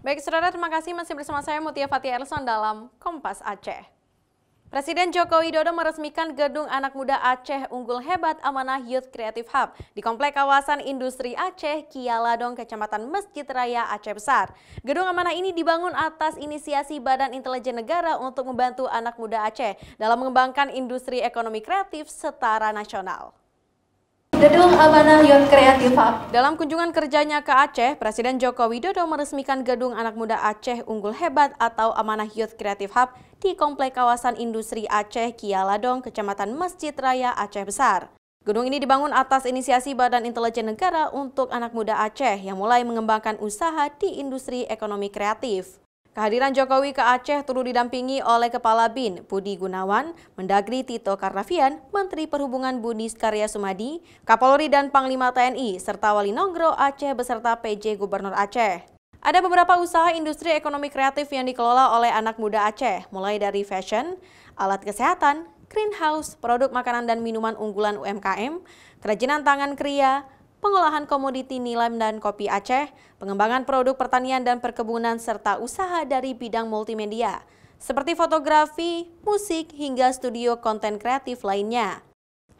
Baik, saudara, terima kasih masih bersama saya Mutia Fatia Erson dalam Kompas Aceh. Presiden Joko Widodo meresmikan Gedung Anak Muda Aceh Unggul Hebat Amanah Youth Creative Hub di Komplek Kawasan Industri Aceh, Kialadong, Kecamatan Mesjid Raya Aceh Besar. Gedung amanah ini dibangun atas inisiasi Badan Intelijen Negara untuk membantu anak muda Aceh dalam mengembangkan industri ekonomi kreatif setara nasional. Gedung Amanah Youth Creative Hub. Dalam kunjungan kerjanya ke Aceh, Presiden Joko Widodo meresmikan Gedung Anak Muda Aceh Unggul Hebat atau Amanah Youth Creative Hub di Komplek Kawasan Industri Aceh, Kialadong, Kecamatan Mesjid Raya Aceh Besar. Gedung ini dibangun atas inisiasi Badan Intelijen Negara untuk anak muda Aceh yang mulai mengembangkan usaha di industri ekonomi kreatif. Kehadiran Jokowi ke Aceh turut didampingi oleh Kepala BIN Budi Gunawan, Mendagri Tito Karnavian, Menteri Perhubungan Budi Karya Sumadi, Kapolri dan Panglima TNI, serta Wali Nonggro Aceh beserta PJ Gubernur Aceh. Ada beberapa usaha industri ekonomi kreatif yang dikelola oleh anak muda Aceh, mulai dari fashion, alat kesehatan, greenhouse, produk makanan dan minuman unggulan UMKM, kerajinan tangan kria, pengolahan komoditi nilam dan kopi Aceh, pengembangan produk pertanian dan perkebunan, serta usaha dari bidang multimedia, seperti fotografi, musik, hingga studio konten kreatif lainnya.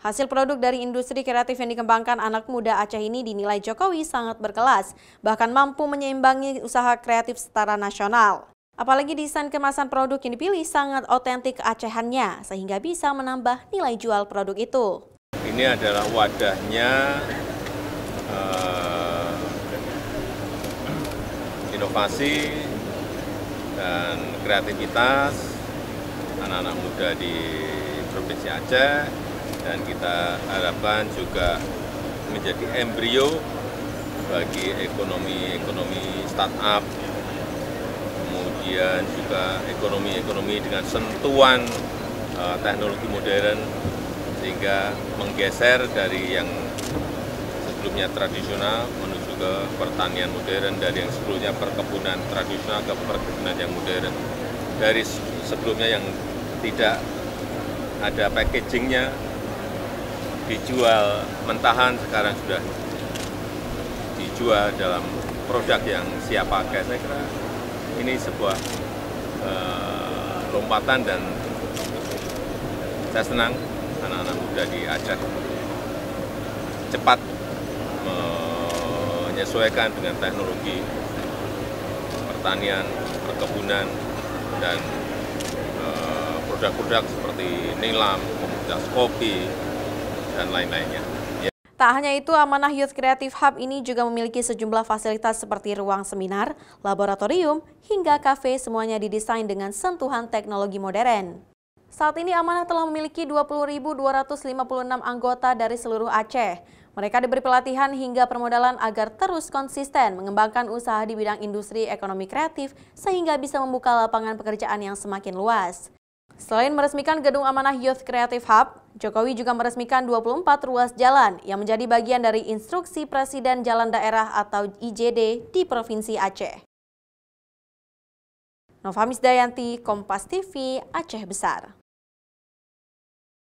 Hasil produk dari industri kreatif yang dikembangkan anak muda Aceh ini dinilai Jokowi sangat berkelas, bahkan mampu menyeimbangi usaha kreatif setara nasional. Apalagi desain kemasan produk yang dipilih sangat otentik keacehannya, sehingga bisa menambah nilai jual produk itu. Ini adalah wadahnya inovasi dan kreativitas anak-anak muda di Provinsi Aceh, dan kita harapkan juga menjadi embrio bagi ekonomi startup, kemudian juga ekonomi dengan sentuhan teknologi modern, sehingga menggeser dari yang sebelumnya tradisional menuju ke pertanian modern, dari yang sebelumnya perkebunan tradisional ke perkebunan yang modern, dari sebelumnya yang tidak ada packagingnya, dijual mentahan, sekarang sudah dijual dalam produk yang siap pakai. Saya kira ini sebuah lompatan, dan saya senang anak-anak muda di Aceh cepat menyesuaikan dengan teknologi pertanian, perkebunan, dan produk-produk seperti nilam, komoditas kopi, dan lain-lainnya. Tak hanya itu, Amanah Youth Creative Hub ini juga memiliki sejumlah fasilitas seperti ruang seminar, laboratorium, hingga kafe, semuanya didesain dengan sentuhan teknologi modern. Saat ini Amanah telah memiliki 20.256 anggota dari seluruh Aceh. Mereka diberi pelatihan hingga permodalan agar terus konsisten mengembangkan usaha di bidang industri ekonomi kreatif sehingga bisa membuka lapangan pekerjaan yang semakin luas. Selain meresmikan Gedung Amanah Youth Creative Hub, Jokowi juga meresmikan 24 ruas jalan yang menjadi bagian dari Instruksi Presiden Jalan Daerah atau IJD di Provinsi Aceh. Nova Misdayanti, Kompas TV, Aceh Besar.